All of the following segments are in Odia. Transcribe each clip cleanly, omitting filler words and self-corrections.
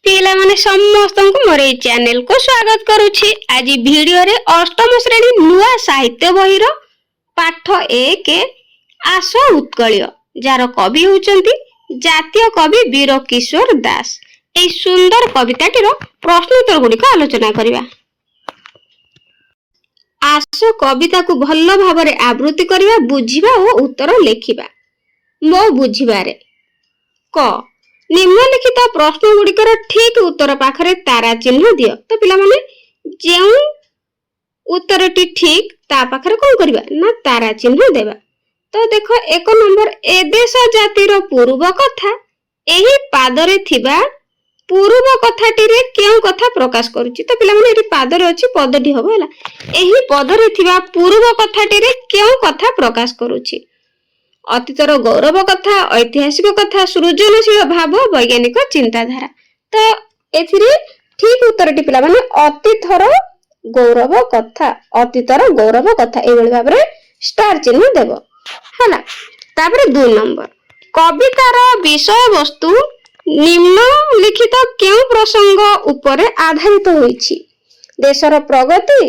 पिला माने समस्त को मोर ए चैनल को स्वागत करुछि। आज वीडियो रे अष्टम श्रेणी नुआ साहित्य बहिर पाठ 1 आस उत्कलिय जार कवि होचंती जातीय कवि वीर किशोर दास। ए सुंदर कविताटीर प्रश्नोत्तर गुड़िक आलोचना करिबा। आस कविता को भल भाबरे आवृत्ति करिबा, बुझिबा और उत्तर लेखिबा। मो बुझिबारे क निम्नलिखित प्रश्न गुड़िकर ठीक उत्तर पाखरे तारा चिन्ह दियो। तो पिला माने जेउ उत्तरटी ठीक ता पाखरे कोन करबा ना तारा चिन्ह देबा। तो देखो 1 नंबर ए देश जातिर पूर्व कथा एही पादरे थिबा पूर्व कथाटी रे केउ कथा प्रकाश करूची। तो पिला माने एटी पादरे अछि पदटी हबो हला। एही पदरे थिबा पूर्व कथाटी रे केउ कथा प्रकाश करूची। अतीतर गौरव कथा, ऐतिहासिक कथा, सृजनशील भाव, वैज्ञानिक चिंताधारा। तो एथिरे ठीक उत्तरटी पिला माने अतीतर गौरव कथा, अतीतर गौरव कथा ए बेले भाबरे स्टार चिन्ह देबो हला। तापर 2 नंबर कवितार विषय वस्तु निम्नलिखित केउ प्रसंग उपरे आधारित होईछि। देशर प्रगति,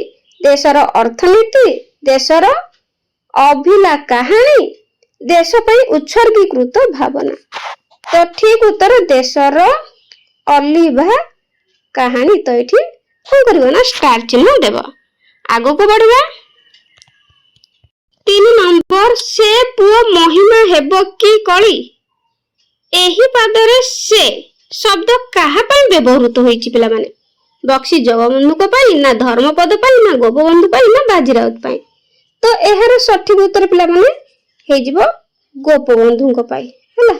देशर अर्थनीति, देशर अभिला कहानी, देश पई उत्सर्गीकृत भावना। तो ठीक उत्तर देशर अलिभा कहानी। तो एठी कोन करबो ना स्टार चिन्ह देबो। आगो को बढ़िबा। 3 नंबर से पुओ महिमा हेबो की कली। एही पादरे से शब्द काहा पई व्यवहृत होईछि पिला माने? बक्सी जगबंधु को पई ना धर्मपद पई ना गोपबंधु पई ना बाजीराउत पई। तो एहार सठिक उत्तर पिला माने हे जिवो गोपबंधु को पाई हला।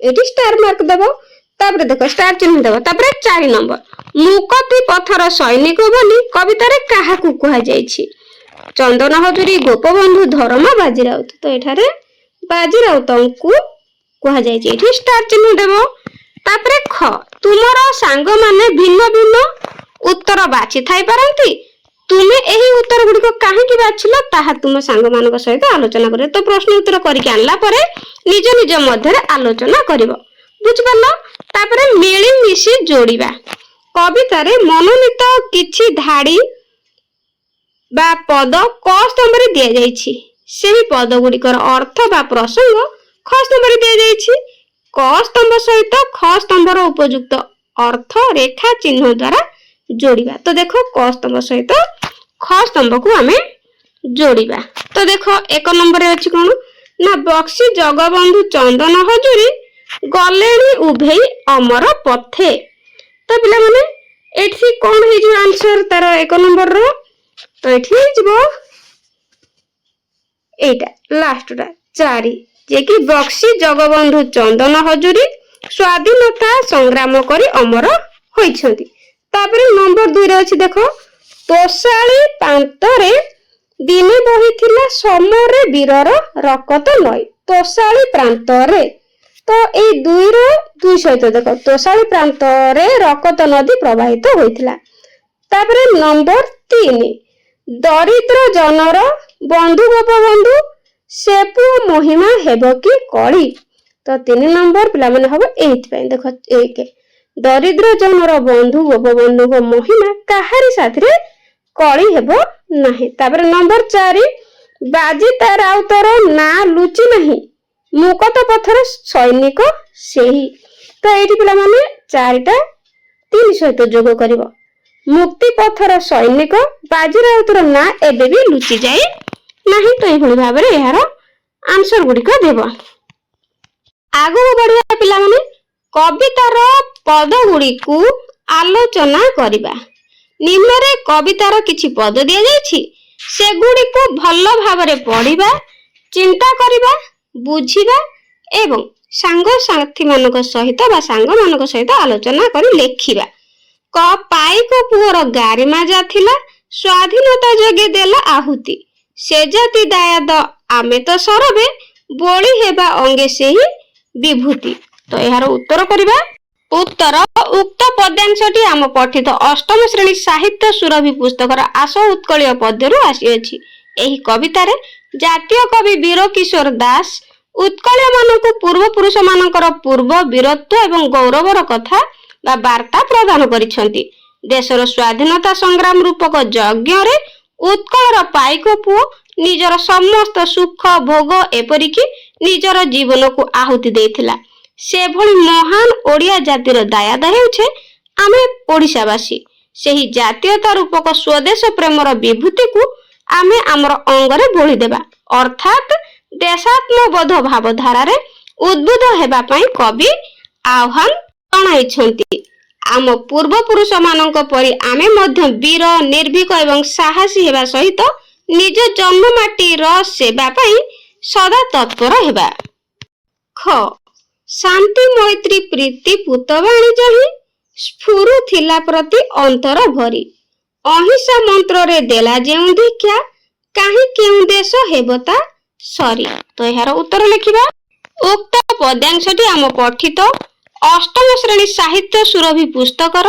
एटी स्टार मार्क देबो। तापर देखो स्टार चिन्ह देबो। तापर 4 नंबर मुकति पथर सैनिक बोली कविता रे काहा को कहा जाईछि? चंदन हजूरी, गोपबंधु, धर्म, बाजीराउत। तो एठारे बाजीराउत को कहा जाईछि। एटी स्टार चिन्ह देबो। तापर ख तुमरो सांग माने भिन्न भिन्न उत्तर बाछि थाई पारंती। तुमे एही उत्तर गुडी को काहे की बाछिलो ताहा तुम सांग मानक सहित आलोचना करे। तो प्रश्न उत्तर करि के आनला परे निज निज मध्य रे आलोचना करिवो। बुझ पालो। तापर मिली मिसी जोड़ीबा। कविता रे मनोनीत किछि धाड़ी बा पद क स्तंभ रे दिया जाईछि। सेही पद गुडी कर अर्थ बा प्रसंग ख स्तंभ रे दिया जाईछि। क स्तंभ सहित ख स्तंभ रो उपयुक्त अर्थ रेखा चिन्ह द्वारा जोड़ीबा। तो देखो क स्तंभ सहित ख स्तंभ को हमें जोड़ीबा। तो देखो 1 नंबर रे अछि कोन ना बक्सी जगबंधु चंदन हजूरी गलेनी उभेई अमर पथे। तो पिला माने एठी कोन हे जो आंसर तार 1 नंबर रो। तो एठी जिवो एटा लास्टटा 4 जे कि बक्सी जगबंधु चंदन हजूरी स्वाधीनता संग्राम करी अमर होइछंती। तापर नंबर 2 रे अछि देखो तोसाली प्रांतरे दिने बहिथिला समरे वीरर रकत नई। तोसाली प्रांतरे। तो ए 2 रो 2 सहित देखो तोसाली प्रांतरे रकत नदी प्रवाहित होइथिला। तापर नंबर 3 दरिद्र जनर बंधु गोपबंधु सेपु महिमा हेबो की कली। तो 3 नंबर पिला माने हबो 8 पय देखो 1 दरिद्र जनर बंधु गोपबंधु को महिमा काहारी साथरे कली हेबो नाही। तापर नंबर 4 बाजी राउतर ना लुचि नाही मुकत पथर सैनिक सेही। तो एठी पिला माने 4टा 3 सहित जोग करिवो। मुक्ति पथर सैनिक बाजी राउतर ना एबे भी लुचि जाई नाही। तो एभली भाबरे एहार आंसर गुडी को देबो। आगो बढ़िया पिला माने कवितार पद गुडी को आलोचना करिबा। निम्न रे कवितार किछि पद दिया जायछि। से गुडी को भल्लो भाबरे पढिबा, चिंता करिबा, बुझिबा एवं सांग साथी मानक सहित बा सांग मानक सहित आलोचना करी लेखिबा। क पाइक पुअर गारिमा जाथिला स्वाधीनता जगे देला आहुति। से जाति दायाद आमे तो सरबे बोली हेबा अंगे सेही विभूति। तो एहार उत्तर करिबा। उत्तर उक्त पद्यांशटी आम पठित अष्टम श्रेणी साहित्य सुरभि पुस्तकर आस उत्कलिय पद्यरु आसी अछि। एही कविता रे जातीय कवि वीर किशोर दास उत्कलिय मानक पूर्व पुरुष मानकर पूर्व वीरत्व एवं गौरवर कथा ବା ବାର୍ତ୍ତା ପ୍ରଦାନ କରିଛନ୍ତି। ଦେଶର ସ୍ୱାଧୀନତା ସଂଗ୍ରାମ ରୂପକ ଯଜ୍ଞରେ ଉତ୍କଳର ପାଇକ ପୁଅ ନିଜର ସମସ୍ତ ସୁଖ ଭୋଗ ଏପରିକି ନିଜର ଜୀବନକୁ ଆହୁତି ଦେଇଥିଲା। ସେଭଳି ମହାନ ଓଡ଼ିଆ ଜାତିର ଦାୟାଦ ହେଉଛେ ଆମେ ଓଡ଼ିଶାବାସୀ। ସେହି ଜାତୀୟତା ରୂପକ ସ୍ୱଦେଶ ପ୍ରେମର ବିଭୂତିକୁ ଆମେ ଆମର ଅଙ୍ଗରେ ବୋଳିଦେବା, ଅର୍ଥାତ୍ ଦେଶାତ୍ମବୋଧ ଭାବଧାରାରେ ଉଦ୍ବୁଦ୍ଧ ହେବା ପାଇଁ କବି ଆହ୍ୱାନ ଜଣାଇଛନ୍ତି। ଆମ ପୂର୍ବପୁରୁଷ ମାନଙ୍କ ପରି ଆମେ ମଧ୍ୟ ବୀର, ନିର୍ଭୀକ ଏବଂ ସାହସୀ ହେବା ସହିତ ନିଜ ଜନ୍ମମାଟିର ସେବା ପାଇଁ ସଦା ତତ୍ପର ହେବା। ଖ ଶାନ୍ତି ମୈତ୍ରୀ ପ୍ରୀତି ପୂତବାଣୀ ହିଁ ସ୍ଫୁରୁଥିଲା ପ୍ରତି ଅନ୍ତର ଭରି। ଅହିଂସା ମନ୍ତ୍ରରେ ଦେଲା ଯେଉଁ ଦୀକ୍ଷା, କାହିଁ କେଉଁ ଦେଶ ହେବ ତା ସରି। ତ ଏହାର ଉତ୍ତର ଲେଖିବା। ଉକ୍ତ ପଦ୍ୟାଂଶଟି ଆମ ପଠିତ ଅଷ୍ଟମ ଶ୍ରେଣୀ ସାହିତ୍ୟ ସୁରଭି ପୁସ୍ତକର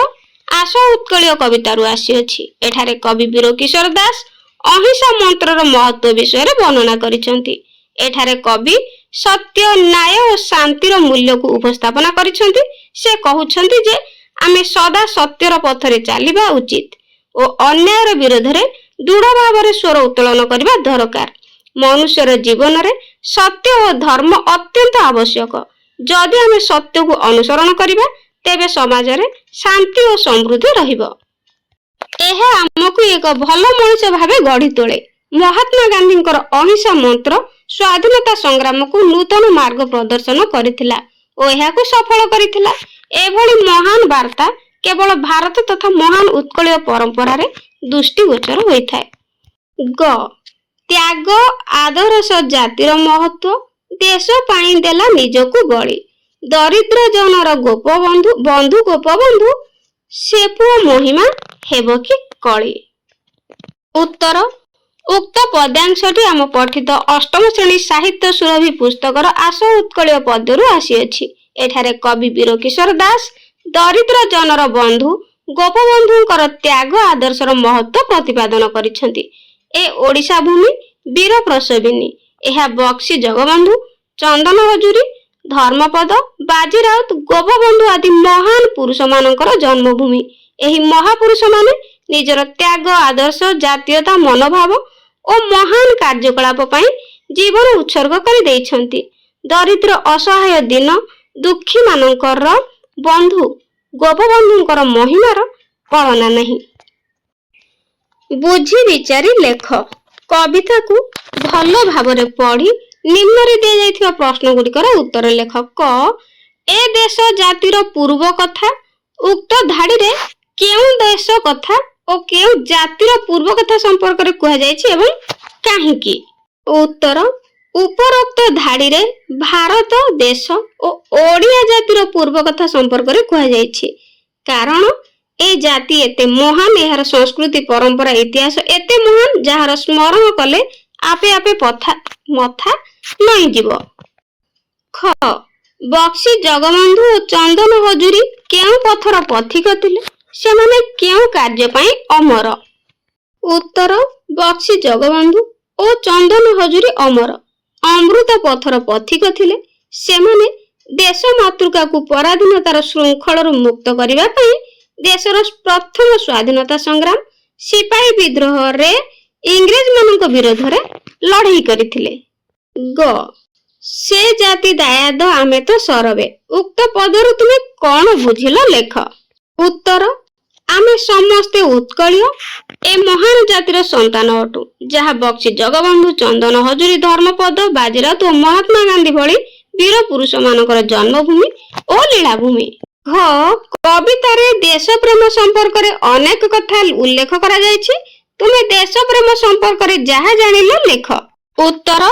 ଆସ ଉତ୍କଳୀୟ କବିତାରୁ ଆସିଅଛି। ଏଠାରେ କବି ବୀରକିଶୋର ଦାସ ଅହିଂସା ମନ୍ତ୍ରର ମହତ୍ୱ ବିଷୟରେ ବର୍ଣ୍ଣନା କରିଛନ୍ତି। ଏଠାରେ କବି ସତ୍ୟ, ନ୍ୟାୟ ଓ ଶାନ୍ତିର ମୂଲ୍ୟକୁ ଉପସ୍ଥାପନା କରିଛନ୍ତି। ସେ କହୁଛନ୍ତି ଯେ ଆମେ ସଦା ସତ୍ୟର ପଥରେ ଚାଲିବା ଉଚିତ ଓ ଅନ୍ୟାୟର ବିରୋଧରେ ଦୃଢ଼ ଭାବରେ ସ୍ୱର ଉତ୍ତୋଳନ କରିବା ଦରକାର। ମନୁଷ୍ୟର ଜୀବନରେ ସତ୍ୟ ଓ ଧର୍ମ ଅତ୍ୟନ୍ତ ଆବଶ୍ୟକ। ଯଦି ଆମେ ସତ୍ୟକୁ ଅନୁସରଣ କରିବା ତେବେ ସମାଜରେ ଶାନ୍ତି ଓ ସମୃଦ୍ଧି ରହିବ। ଏହା ଆମକୁ ଏକ ଭଲ ମଣିଷ ଭାବେ ଗଢ଼ି ତୋଳେ। ମହାତ୍ମା ଗାନ୍ଧୀଙ୍କର ଅହିଂସା ମନ୍ତ୍ର ସ୍ୱାଧୀନତା ସଂଗ୍ରାମକୁ ନୂତନ ମାର୍ଗ ପ୍ରଦର୍ଶନ କରିଥିଲା ଓ ଏହାକୁ ସଫଳ କରିଥିଲା। ଏଭଳି ମହାନ ବାର୍ତ୍ତା କେବଳ ଭାରତ ତଥା ମହାନ ଉତ୍କଳୀୟ ପରମ୍ପରାରେ ଦୃଷ୍ଟିଗୋଚର ହୋଇଥାଏ। ଗ ତ୍ୟାଗ ଆଦର୍ଶ ଜାତିର ମହତ୍ୱ, ଦେଶ ପାଇଁ ଦେଲା ନିଜକୁ ବଳି। ଦରିଦ୍ର ଜନର ଗୋପବନ୍ଧୁ ବନ୍ଧୁ ଗୋପବନ୍ଧୁ, ସେ ପୁଅ ମହିମା ହେବ କି କଳି। ଉତ୍ତର ଉକ୍ତ ପଦ୍ୟାଂଶଟି ଆମ ପଠିତ ଅଷ୍ଟମ ଶ୍ରେଣୀ ସାହିତ୍ୟ ସୁରଭି ପୁସ୍ତକର ଆସ ଉତ୍କଳୀୟ ପଦ୍ୟରୁ ଆସିଅଛି। ଏଠାରେ କବି ବୀରକିଶୋର ଦାସ ଦରିଦ୍ର ଜନର ବନ୍ଧୁ ଗୋପବନ୍ଧୁଙ୍କର ତ୍ୟାଗ ଆଦର୍ଶର ମହତ୍ୱ ପ୍ରତିପାଦନ କରିଛନ୍ତି। ଏ ଓଡ଼ିଶା ଭୂମି ବୀର ପ୍ରସବିନୀ। ଏହା ବକ୍ସି ଜଗବନ୍ଧୁ, ଚନ୍ଦନ ହଜୁରୀ, ଧର୍ମପଦ, ବାଜି ରାଉତ, ଗୋପବନ୍ଧୁ ଆଦି ମହାନ ପୁରୁଷ ମାନଙ୍କର ଜନ୍ମଭୂମି। ଏହି ମହାପୁରୁଷମାନେ ନିଜର ତ୍ୟାଗ ଆଦର୍ଶ, ଜାତୀୟତା ମନୋଭାବ ଓ ମହାନ କାର୍ଯ୍ୟକଳାପ ପାଇଁ ଜୀବନ ଉତ୍ସର୍ଗ କରି ଦେଇଛନ୍ତି। ଦରିଦ୍ର ଅସହାୟ ଦୀନ ଦୁଃଖୀ ମାନଙ୍କର ବନ୍ଧୁ ଗୋପବନ୍ଧୁଙ୍କର ମହିମାର କଳନା ନାହିଁ। ବୁଝି ବିଚାରି ଲେଖ। କବିତାକୁ ଭଲ ଭାବରେ ପଢ଼ି ନିମ୍ନରେ ଦିଆଯାଇଥିବା ପ୍ରଶ୍ନ ଗୁଡ଼ିକର ଉତ୍ତର ଲେଖ। କ ଏ ଦେଶ ଜାତିର ପୂର୍ବ କଥା, ଉକ୍ତ ଧାଡ଼ିରେ କେଉଁ ଦେଶ କଥା ଓ କେଉଁ ଜାତିର ପୂର୍ବ କଥା ସମ୍ପର୍କରେ କୁହାଯାଇଛି ଏବଂ କାହିଁକି? ଉତ୍ତର ଉପରୋକ୍ତ ଧାଡ଼ିରେ ଭାରତ ଦେଶ ଓ ଓଡ଼ିଆ ଜାତିର ପୂର୍ବ କଥା ସମ୍ପର୍କରେ କୁହାଯାଇଛି। କାରଣ ଏ ଜାତି ଏତେ ମହାନ, ଏହାର ସଂସ୍କୃତି, ପରମ୍ପରା, ଇତିହାସ ଏତେ ମହାନ, ଯାହାର ସ୍ମରଣ କଲେ ଆପେ ଆପେ ମଥା ନଇଁଯିବ। ଖ ବକ୍ସି ଜଗବନ୍ଧୁ ଓ ଚନ୍ଦନ ହଜୁରୀ କେଉଁ ପଥର ପଥିକ ଥିଲେ? ସେମାନେ କେଉଁ କାର୍ଯ୍ୟ ପାଇଁ ଅମର? ଉତ୍ତର ବକ୍ସି ଜଗବନ୍ଧୁ ଓ ଚନ୍ଦନ ହଜୁରୀ ଅମର, ଅମୃତ ପଥର ପଥିକ ଥିଲେ। ସେମାନେ ଦେଶ ମାତୃକାକୁ ପରାଧୀନତାର ଶୃଙ୍ଖଳରୁ ମୁକ୍ତ କରିବା ପାଇଁ ଦେଶର ପ୍ରଥମ ସ୍ୱାଧୀନତା ସଂଗ୍ରାମ ସିପାହୀ ବିଦ୍ରୋହରେ ଇଂରେଜ ମାନଙ୍କ ବିରୋଧରେ ଲଢ଼େଇ କରିଥିଲେ। ଗ ସେ ଜାତି ଦାୟାଦ ଆମେ ତ ସରବେ। ଉକ୍ତ ପଦରୁ ତୁମେ କଣ ବୁଝିଲ ଲେଖ। ଉତ୍ତର ଆମେ ସମସ୍ତେ ଉତ୍କଳୀୟ ଏ ମହାନ ଜାତିର ସନ୍ତାନ ଅଟୁ, ଯାହା ବକ୍ସି ଜଗବନ୍ଧୁ, ଚନ୍ଦନ ହଜୁରୀ, ଧର୍ମପଦ, ବାଜିରାଉତ ଓ ମହାତ୍ମା ଗାନ୍ଧୀ ଭଳି ବୀର ପୁରୁଷ ମାନଙ୍କର ଜନ୍ମଭୂମି ଓ ଲୀଳାଭୂମି। ଘ କବିତାରେ ଦେଶ ପ୍ରେମ ସମ୍ପର୍କରେ ଅନେକ କଥା ଉଲ୍ଲେଖ କରାଯାଇଛି। ତୁମେ ଦେଶ ପ୍ରେମ ସମ୍ପର୍କରେ ଯାହା ଜାଣିଲ ଲେଖ। ଉତ୍ତର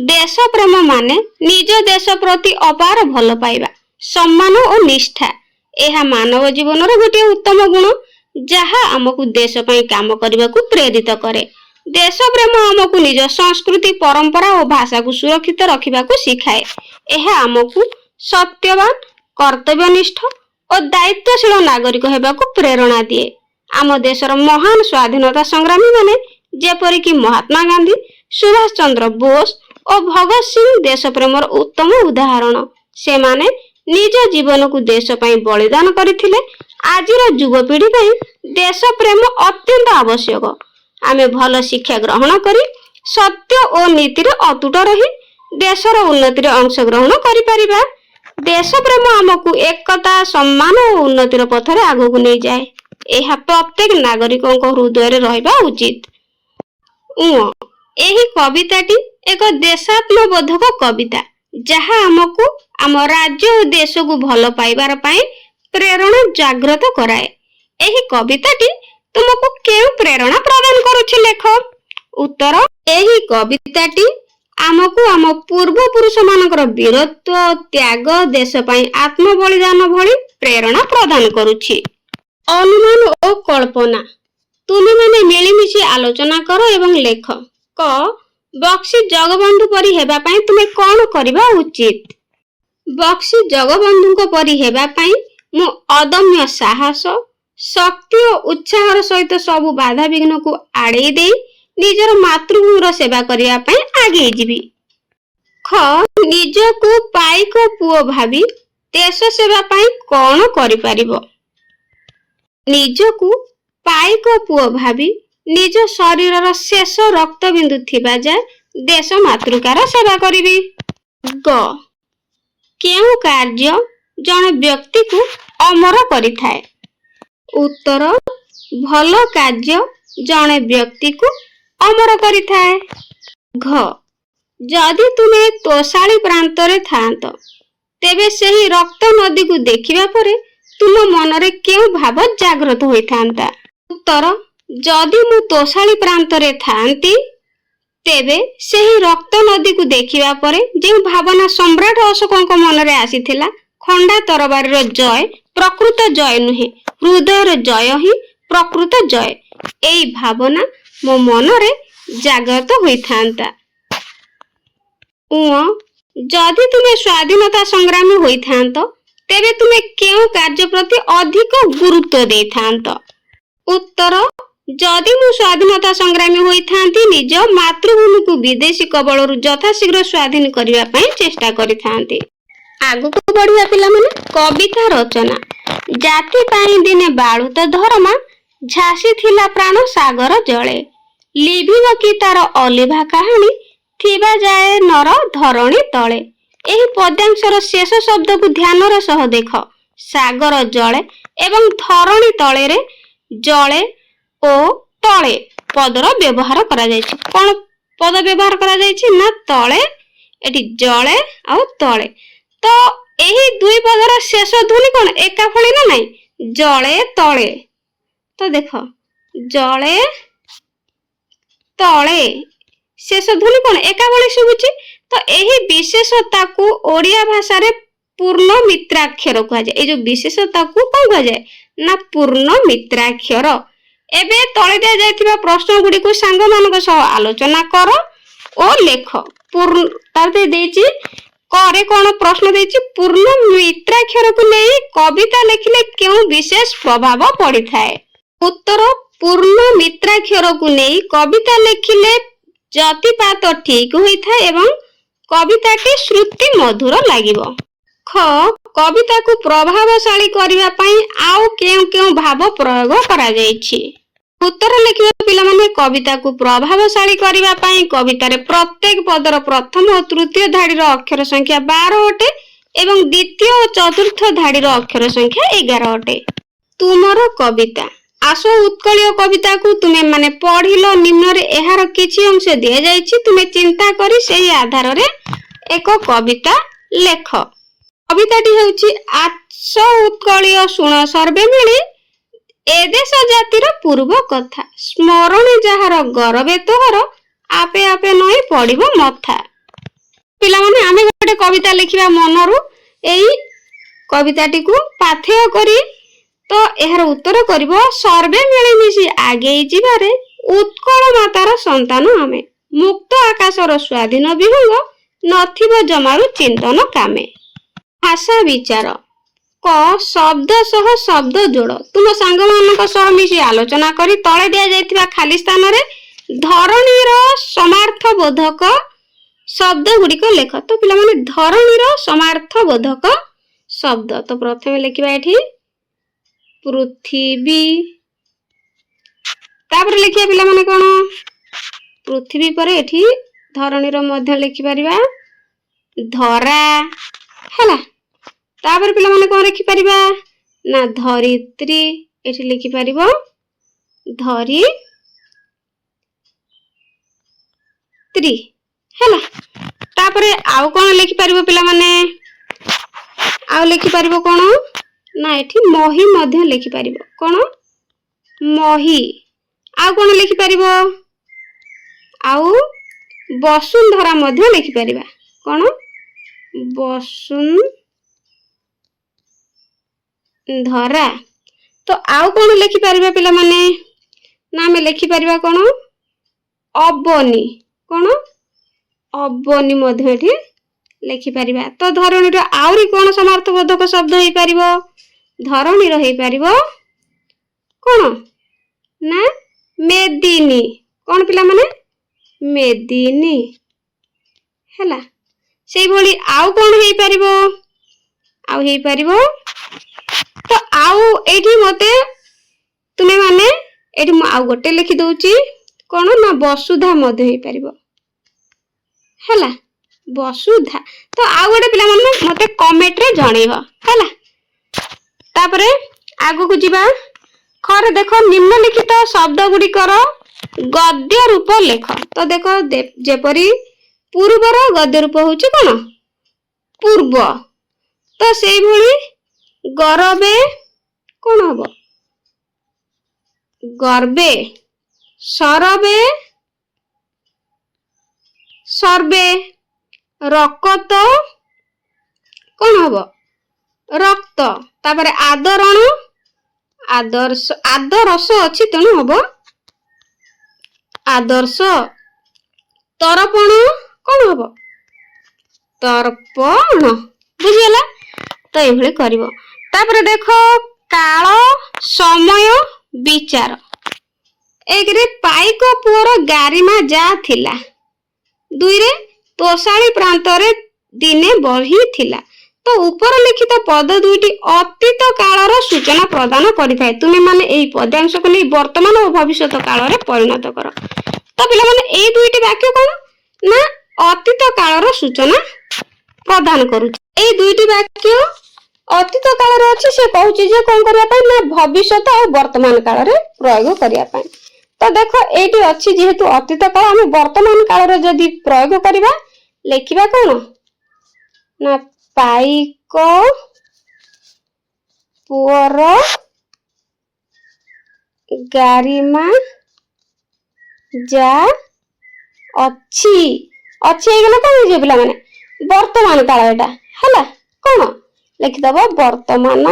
ଦେଶ ପ୍ରେମ ମାନେ ନିଜ ଦେଶ ପ୍ରତି ଅପାର ଭଲ ପାଇବା, ସମ୍ମାନ ଓ ନିଷ୍ଠା। ଏହା ମାନବ ଜୀବନର ଗୋଟିଏ ଉତ୍ତମ ଗୁଣ, ଯାହା ଆମକୁ ଦେଶ ପାଇଁ କାମ କରିବାକୁ ପ୍ରେରିତ କରେ। ଦେଶ ପ୍ରେମ ଆମକୁ ନିଜ ସଂସ୍କୃତି, ପରମ୍ପରା ଓ ଭାଷାକୁ ସୁରକ୍ଷିତ ରଖିବାକୁ ଶିଖାଏ। ଏହା ଆମକୁ ସତ୍ୟବାନ, କର୍ତ୍ତବ୍ୟନିଷ୍ଠ ଓ ଦାୟିତ୍ୱଶୀଳ ନାଗରିକ ହେବାକୁ ପ୍ରେରଣା ଦିଏ। ଆମ ଦେଶର ମହାନ ସ୍ୱାଧୀନତା ସଂଗ୍ରାମୀ ମାନେ ଯେପରିକି ମହାତ୍ମା ଗାନ୍ଧୀ, ସୁଭାଷ ଚନ୍ଦ୍ର ବୋଷ ଓ ଭଗତ ସିଂ ଦେଶ ପ୍ରେମର ଉତ୍ତମ ଉଦାହରଣ। ସେମାନେ ନିଜ ଜୀବନକୁ ଦେଶ ପାଇଁ ବଳିଦାନ କରିଥିଲେ। ଆଜିର ଯୁବପିଢ଼ି ପାଇଁ ଦେଶ ପ୍ରେମ ଅତ୍ୟନ୍ତ ଆବଶ୍ୟକ। ଆମେ ଭଲ ଶିକ୍ଷା ଗ୍ରହଣ କରି ସତ୍ୟ ଓ ନୀତିରେ ଅତୁଟ ରହି ଦେଶର ଉନ୍ନତିରେ ଅଂଶଗ୍ରହଣ କରିପାରିବା। ଦେଶ ପ୍ରେମ ଆମକୁ ଏକତା, ସମ୍ମାନ ଓ ଉନ୍ନତିର ପଥରେ ଆଗକୁ ନେଇଯାଏ। ଏହା ପ୍ରତ୍ୟେକ ନାଗରିକଙ୍କ ହୃଦୟରେ ରହିବା ଉଚିତ। ଏହି କବିତାଟି ଏକ ଦେଶାତ୍ମବୋଧକ କବିତା, ଯାହା ଆମକୁ ଆମ ରାଜ୍ୟ ଓ ଦେଶକୁ ଭଲ ପାଇବାର ପାଇଁ ପ୍ରେରଣା ଜାଗ୍ରତ କରାଏ। ଏହି କବିତାଟି ତୁମକୁ କେଉଁ ପ୍ରେରଣା ପ୍ରଦାନ କରୁଛି ଲେଖ? ଉତ୍ତର, ଏହି କବିତାଟି ଆମକୁ ଆମ ପୂର୍ବପୁରୁଷ ମାନଙ୍କର ବୀରତ୍ୱ, ତ୍ୟାଗ, ଦେଶ ପାଇଁ ଆତ୍ମବଳିଦାନ ଭଳି ପ୍ରେରଣା ପ୍ରଦାନ କରୁଛି। ଅନୁମାନ ଓ କଳ୍ପନା। ତୁମେମାନେ ମିଳିମିଶି ଆଲୋଚନା କର ଏବଂ ଲେଖ। କ. ବକ୍ସି ଜଗବନ୍ଧୁ ପରି ହେବା ପାଇଁ ତୁମେ କଣ କରିବା ଉଚିତ? ବକ୍ସି ଜଗବନ୍ଧୁଙ୍କ ପରି ହେବା ପାଇଁ ମୁଁ ଅଦମ୍ୟ ସାହସ, ଶକ୍ତି ଓ ଉତ୍ସାହର ସହିତ ସବୁ ବାଧାବିଘ୍ନକୁ ଆଡ଼େଇ ଦେଇ ନିଜର ମାତୃଭୂମିର ସେବା କରିବା ପାଇଁ ଆଗେଇ ଯିବି। ଖ. ନିଜକୁ ପାଇକ ପୁଅ ଭାବି ଦେଶ ସେବା ପାଇଁ କଣ କରିପାରିବ? ନିଜକୁ ପାଇକ ପୁଅ ଭାବି ନିଜ ଶରୀରର ଶେଷ ରକ୍ତବିନ୍ଦୁ ଥିବା ଯାଏ ଦେଶ ମାତୃକାର ସେବା କରିବି। ଗ. କେଉଁ କାର୍ଯ୍ୟ ଜଣେ ବ୍ୟକ୍ତିକୁ ଅମର କରିଥାଏ? ଉତ୍ତର, ଭଲ କାର୍ଯ୍ୟ ଜଣେ ବ୍ୟକ୍ତିକୁ ଅମର କରିଥାଏ। ଘ. ଯଦି ତୁମେ ତୋଷାଳୀ ପ୍ରାନ୍ତରେ ଥାଆନ୍ତ, ତେବେ ସେହି ରକ୍ତ ନଦୀକୁ ଦେଖିବା ପରେ ତୁମ ମନରେ କେଉଁ ଭାବ ଜାଗ୍ରତ ହୋଇଥାନ୍ତା? ଉତ୍ତର, ଯଦି ମୁଁ ତୋଷାଳୀ ପ୍ରାନ୍ତରେ ଥାଆନ୍ତି, ତେବେ ସେହି ରକ୍ତ ନଦୀକୁ ଦେଖିବା ପରେ ଯେଉଁ ଭାବନା ସମ୍ରାଟ ଅଶୋକଙ୍କ ମନରେ ଆସିଥିଲା, ଖଣ୍ଡା ତରବାରୀର ଜୟ ପ୍ରକୃତ ଜୟ ନୁହେଁ, ହୃଦୟର ଜୟ ହିଁ ପ୍ରକୃତ ଜୟ, ଏହି ଭାବନା ମୋ ମନରେ ଜାଗ୍ରତ ହୋଇଥାନ୍ତା। ଯଦି ତୁମେ ସ୍ୱାଧୀନତା ସଂଗ୍ରାମୀ ହୋଇଥାନ୍ତ, ତେବେ ତୁମେ କେଉଁ କାର୍ଯ୍ୟ ପ୍ରତି ଅଧିକ ଗୁରୁତ୍ୱ ଦେଇଥାନ୍ତ? ଉତ୍ତର, ଯଦି ମୁଁ ସ୍ୱାଧୀନତା ସଂଗ୍ରାମୀ ହୋଇଥାନ୍ତି, ନିଜ ମାତୃଭୂମିକୁ ବିଦେଶୀ କବଳରୁ ଯଥାଶୀଘ୍ର ସ୍ୱାଧୀନ କରିବା ପାଇଁ ଚେଷ୍ଟା କରିଥାନ୍ତି। ଆଗକୁ ବଢିବା ପିଲାମାନେ। କବିତା ରଚନା। ଜାତି ପାଇଁ ଦିନେ ବାଳୁତ ଧରମା, ଝାସି ଥିଲା ପ୍ରାଣ ସାଗର ଜଳେ। ଲିଭିବ କି ତାର ଅଲିଭା କାହାଣୀ, ଥିବା ଯାଏ ନର ଧରଣୀ ତଳେ। ଏହି ପଦ୍ୟାଂଶର ଶେଷ ଶବ୍ଦକୁ ଧ୍ୟାନର ସହ ଦେଖ। ସାଗର ଜଳେ ଏବଂ ଧରଣୀ ତଳେରେ ଜଳେ ଓ ତଳେ ପଦର ବ୍ୟବହାର କରାଯାଇଛି। କଣ ପଦ ବ୍ୟବହାର କରାଯାଇଛି ନା ତଳେ, ଏଠି ଜଳେ ଆଉ ତଳେ। ତ ଏହି ଦୁଇ ପଦର ଶେଷ ଧ୍ୱନି କଣ ଏକା ଫଳି ନା ନାଇଁ? ଜଳେ ତଳେ। ତ ଦେଖ, ଜଳେ ତଳେ ଶେଷ ଧ୍ୱନି କଣ ଏକା ଭଳି ଶୁଭୁଛି। ତ ଏହି ବିଶେଷତାକୁ ଓଡ଼ିଆ ଭାଷାରେ ପୂର୍ଣ୍ଣ ମିତ୍ରାକ୍ଷର କୁହାଯାଏ। এই ଯୋଉ ବିଶେଷତାକୁ କଣ କୁହାଯାଏ ନା ପୂର୍ଣ୍ଣ ମିତ୍ରାକ୍ଷର। ଏବେ ତଳେ ଦିଆଯାଇଥିବା ପ୍ରଶ୍ନ ଗୁଡ଼ିକୁ ସାଙ୍ଗମାନଙ୍କ ସହ ଆଲୋଚନା କର ଓ ଲେଖ। ତାପରେ ଦେଇଛି କରେ କଣ ପ୍ରଶ୍ନ ଦେଇଛି, ପୂର୍ଣ୍ଣ ମିତ୍ରାକ୍ଷରକୁ ନେଇ କବିତା ଲେଖିଲେ କେଉଁ ବିଶେଷ ପ୍ରଭାବ ପଡିଥାଏ? ଉତ୍ତର, ପୂର୍ଣ୍ଣ ମିତ୍ରାକ୍ଷରକୁ ନେଇ କବିତା ଲେଖିଲେ ଯତିପାତ ଠିକ ହୋଇଥାଏ ଏବଂ କବିତାଟି ଶ୍ରୁତି ମଧୁର ଲାଗିବ। ଖ. କବିତାକୁ ପ୍ରଭାବଶାଳୀ କରିବା ପାଇଁ ଆଉ କେଉଁ କେଉଁ ଭାବ ପ୍ରୟୋଗ କରାଯାଇଛି? ଉତ୍ତର ଲେଖିବା ପିଲାମାନେ। କବିତାକୁ ପ୍ରଭାବଶାଳୀ କରିବା ପାଇଁ କବିତାରେ ପ୍ରତ୍ୟେକ ପଦର ପ୍ରଥମ ଓ ତୃତୀୟ ଧାଡିର ଅକ୍ଷର ସଂଖ୍ୟା 12 ଅଟେ ଏବଂ ଦ୍ୱିତୀୟ ଓ ଚତୁର୍ଥ ଧାଡିର ଅକ୍ଷର ସଂଖ୍ୟା 11 ଅଟେ। ତୁମର କବିତା। ଆସ ଉତ୍କଳୀୟ କବିତାକୁ ତୁମେ ମାନେ ପଢିଲ। ନିମ୍ନରେ ଏହାର କିଛି ଅଂଶ ଦିଆଯାଇଛି, ତୁମେ ଚିନ୍ତା କରି ସେହି ଆଧାରରେ ଏକ କବିତା ଲେଖ। କବିତାଟି ହେଉଛି, ଆସ ଉତ୍କଳୀୟ ଶୁଣ ସର୍ବେ ମିଳି, ଏ ଦେଶ ଜାତିର ପୂର୍ବ କଥା, ସ୍ମରଣେ ଯାହାର ଗରବେ ତୋହର, ଆପେ ଆପେ ନଈ ପଡିବ ମଥା। ପିଲାମାନେ, ଆମେ ଗୋଟେ କବିତା ଲେଖିବା ମନରୁ ଏହି କବିତାଟିକୁ ପାଥେୟ କରି ତ ଏହାର ଉତ୍ତର କରିବ। ସର୍ବେ ମିଳିମିଶି ଆଗେଇ ଯିବାରେ ଉତ୍କଳ ମାତାର ସନ୍ତାନ ଆମେ, ମୁକ୍ତ ଆକାଶର ସ୍ୱାଧୀନ ବିହଙ୍ଗ, ନଥିବ ଜମାରୁ ଚିନ୍ତନ କାମେ। ଭାଷା ବିଚାର। କ. ଶବ୍ଦ ସହ ଶବ୍ଦ ଯୋଡ଼। ତୁମ ସାଙ୍ଗମାନଙ୍କ ସହ ମିଶି ଆଲୋଚନା କରି ତଳେ ଦିଆଯାଇଥିବା ଖାଲି ସ୍ଥାନରେ ଧରଣୀର ସମାର୍ଥ ବୋଧକ ଶବ୍ଦ ଗୁଡ଼ିକ ଲେଖ। ତ ପିଲାମାନେ, ଧରଣୀର ସମାର୍ଥ ବୋଧକ शब्द। तो प्रथम लिखिबा एठी पृथ्वी, तापर लिखिया पिला माने कोन पृथ्वी पर एठी धरणी रो मध्य लिखि परिबा धरा हैला। तापर पिला माने कोन लिखि परिबा ना धरित्री, एठी लिखि परिबो धरित्री हैला। तापर आउ कोन लिखि परिबो पिला माने आउ लिखि परिबो कोन ना एठी मही मध्य लिखि परिबो कोन मही। आउ कोन लिखि परिबो आउ वसुंधरा मध्य लिखि परिबा कोन वसुंधरा। तो आउ कोन लिखि परिबा पिला माने ना हमें लिखि परिबा कोन अबनी कोन अबनी मध्य एठी लिखि परिबा। तो धरणी रो आउरी कोन समार्थबोधक शब्द होई परिबो धरणी रो होई परिबो कोन ना मेदिनी कोन पिला माने मेदिनी हैला। सेई भली आउ कोन हेई परिबो आउ हेई परिबो तो आउ एठी मते तुमे माने एठी आउ गोटे लिखि दउची कोन ना वसुधा मध्य हेई परिबो हैला वसुधा। तो आउ गोटे पिला माने मते कमेंट रे जणैबो हैला। तापरे आगु को जिबा खरे देखो निम्नलिखित शब्द गुडी करो गद्य रूप लेख। तो देखो जेपरी पूर्वर गद्य रूप होची कोन पूर्व। तो सेई भली गरबे कोन हबो गर्बे, सरबे सर्बे, रकत कोन हबो रक्त। तापरे आदरण आदर्श, आदरस अछि तेनु हबो आदर्श। तर्पण कोन हबो तर्पण बुझियला। तो एभली करिवो। तापरे देखो काल समय विचार। एक रे पाइक पुअर गारिमा जा थिला, दुई रे तोसाली प्रांत रे दिने बही थिला। तो ऊपर लिखित पद दुईटी अतीत कालर सूचना प्रदान करिथाय। तुमे माने एई पदांश को नै वर्तमान और भविष्यत काल रे परिणत करो। तो पिला माने एई दुईटी वाक्य कोन ना अतीत कालर सूचना प्रदान करू। एई दुईटी वाक्य अतीत काल रे अछि, से कहूची जे कोन करिया पय ना भविष्यत और वर्तमान काल रे प्रयोग करिया पय। तो देखो एटी अछि जेहेतु अतीत काल हम वर्तमान काल रे जदी प्रयोग करिबा लेखिबा कोन ना पाइक पुअर गारिमा जा अछि अछि एगला कोन जे पिला माने वर्तमान काल एटा हैला कोन लिखि दबो वर्तमान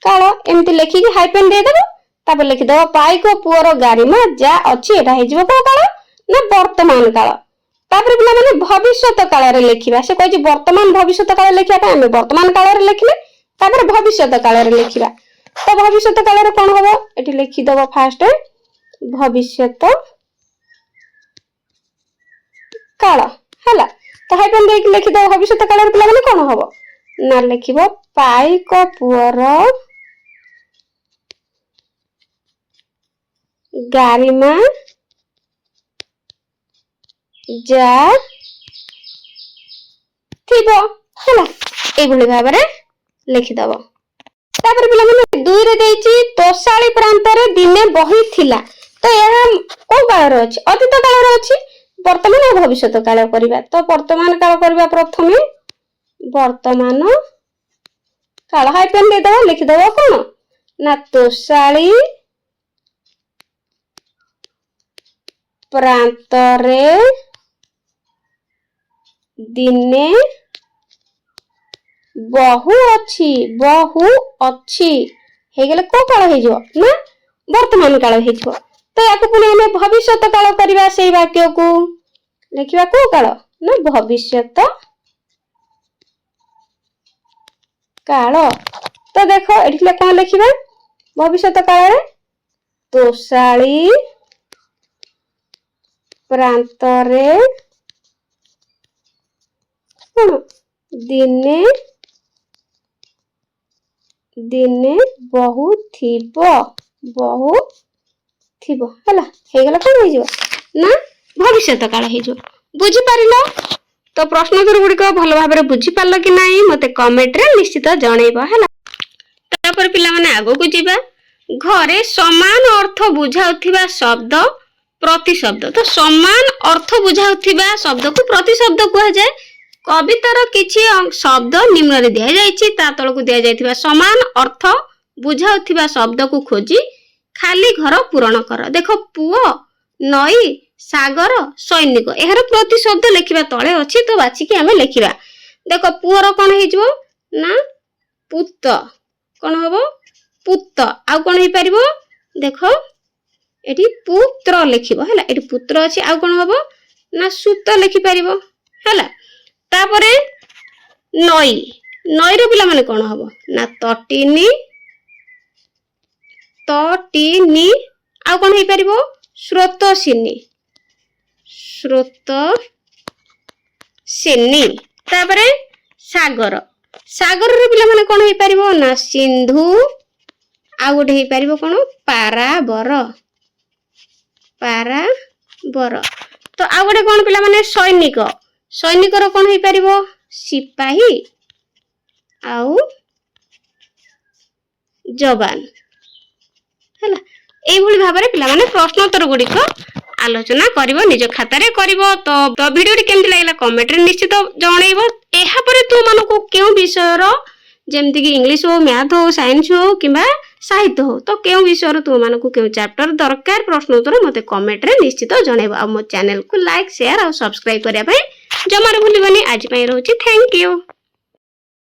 काल एमति लेखि कि हाइफेन दे देबो। तापर लिखि दबो पाइक पुअर गारिमा जा अछि एटा हे जिवो को काल ना वर्तमान काल। तापर पिला माने भविष्यत काल रे लेखिबा। से कहै जे वर्तमान भविष्यत काल लेखिया पय हम वर्तमान काल रे लेखिले तापर भविष्यत काल रे लेखिबा। तो भविष्यत काल रे कोन होबो एठी लिखि दबो फास्ट भविष्यत काल हैला। तो हाइफेन दे कि लिखि दबो भविष्यत काल रे पिला माने कोन होबो ना लिखिबो पाइक पुअर गारिमा जा थिबो हैला। एई भली भाबरे लिखि दबो। तापर पिला माने दुई रे देइची तोसाली प्रांत रे दिने बही थिला। तो यह को काल रे अछि अतीत काल रे अछि, वर्तमान और भविष्यत काल करिबा। तो वर्तमान काल करिबा प्रथमे वर्तमान काल हाइफेन दे दबो लिखि दबो कोन ना तोसाली प्रांत रे दिने बहु अछि हे गेले को काल हे जो ना वर्तमान काल हे जो। तो याको पुनी हमें भविष्यत काल करिबा। सेई वाक्य को लिखिबा को काल ना भविष्यत काल। तो देखो एठी कोन लिखिबा भविष्यत काल रे तोसाली प्रांत रे कोन दिने ଦିନେ ବହୁ ଥିବ ହେଲା ହେଇଗଲା କଣ ହେଇଯିବ ନା ଭବିଷ୍ୟତ କାଳ ହେଇଯିବ। ବୁଝିପାରିଲ ତ ପ୍ରଶ୍ନ ଉତ୍ତର ଗୁଡ଼ିକ ଭଲ ଭାବରେ ବୁଝିପାରିଲ କି ନାହିଁ ମତେ କମେଣ୍ଟରେ ନିଶ୍ଚିତ ଜଣେଇବ ହେଲା। ତାପରେ ପିଲାମାନେ ଆଗକୁ ଯିବା। ଘରେ ସମାନ ଅର୍ଥ ବୁଝାଉଥିବା ଶବ୍ଦ ପ୍ରତିଶବ୍ଦ। ତ ସମାନ ଅର୍ଥ ବୁଝାଉଥିବା ଶବ୍ଦକୁ ପ୍ରତିଶବ୍ଦ କୁହାଯାଏ। କବିତାର କିଛି ଶବ୍ଦ ନିମ୍ନରେ ଦିଆଯାଇଛି ତା ତଳକୁ ଦିଆଯାଇଥିବା ସମାନ ଅର୍ଥ ବୁଝାଉଥିବା ଶବ୍ଦକୁ ଖୋଜି ଖାଲି ଘର ପୂରଣ କର। ଦେଖ ପୁଅ, ନଈ, ସାଗର, ସୈନିକ ଏହାର ପ୍ରତିଶବ୍ଦ ଲେଖିବା ତଳେ ଅଛି ତ ବାଛିକି ଆମେ ଲେଖିବା। ଦେଖ ପୁଅର କଣ ହେଇଯିବ ନା ପୁତ, କଣ ହବ ପୁତ। ଆଉ କଣ ହେଇପାରିବ ଦେଖ ଏଠି ପୁତ୍ର ଲେଖିବ ହେଲା। ଏଠି ପୁତ୍ର ଅଛି ଆଉ କଣ ହବ ନା ସୁତ ଲେଖିପାରିବ ହେଲା। ତାପରେ ନଈ, ନଈର ପିଲାମାନେ କଣ ହବ ନା ତଟିନୀ, ଆଉ କଣ ହେଇପାରିବ ସ୍ରୋତସିନୀ। ତାପରେ ସାଗର, ସାଗରର ପିଲାମାନେ କଣ ହେଇପାରିବ ନା ସିନ୍ଧୁ, ଆଉ ଗୋଟେ ହେଇପାରିବ କଣ ପାରାବର। ତ ଆଉ ଗୋଟେ କଣ ପିଲାମାନେ ସୈନିକ, ସୈନିକର କଣ ହେଇପାରିବ ସିପାହୀ ଆଉ ଯବାନ ହେଲା। এইଭଳି ଭାବରେ ପିଲାମାନେ ପ୍ରଶ୍ନ ଉତ୍ତର ଗୁଡ଼ିକ ଆଲୋଚନା କରିବ, ନିଜ ଖାତାରେ କରିବ। ତ ଭିଡ଼ିଓଟି କେମିତି ଲାଗିଲା କମେଣ୍ଟରେ ନିଶ୍ଚିତ ଜଣେଇବ। ଏହାପରେ ତୁମମାନଙ୍କୁ କେଉଁ ବିଷୟର ଯେମିତିକି ଇଂଲିଶ ହଉ, ମ୍ୟାଥ ହଉ, ସାଇନ୍ସ ହଉ କିମ୍ବା ସାହିତ୍ୟ ହଉ ତ କେଉଁ ବିଷୟର ତୁମମାନଙ୍କୁ କେଉଁ ଚାପ୍ଟର ଦରକାର ପ୍ରଶ୍ନ ଉତ୍ତର ମୋତେ କମେଣ୍ଟରେ ନିଶ୍ଚିତ ଜଣେଇବ। ଆଉ ମୋ ଚ୍ୟାନେଲକୁ ଲାଇକ୍, ସେୟାର ଆଉ ସବସ୍କ୍ରାଇବ କରିବା ପାଇଁ ଜମାରୁ ଭୁଲିବନି। ଆଜି ପାଇଁ ରହୁଛି ଥ୍ୟାଙ୍କ ୟୁ।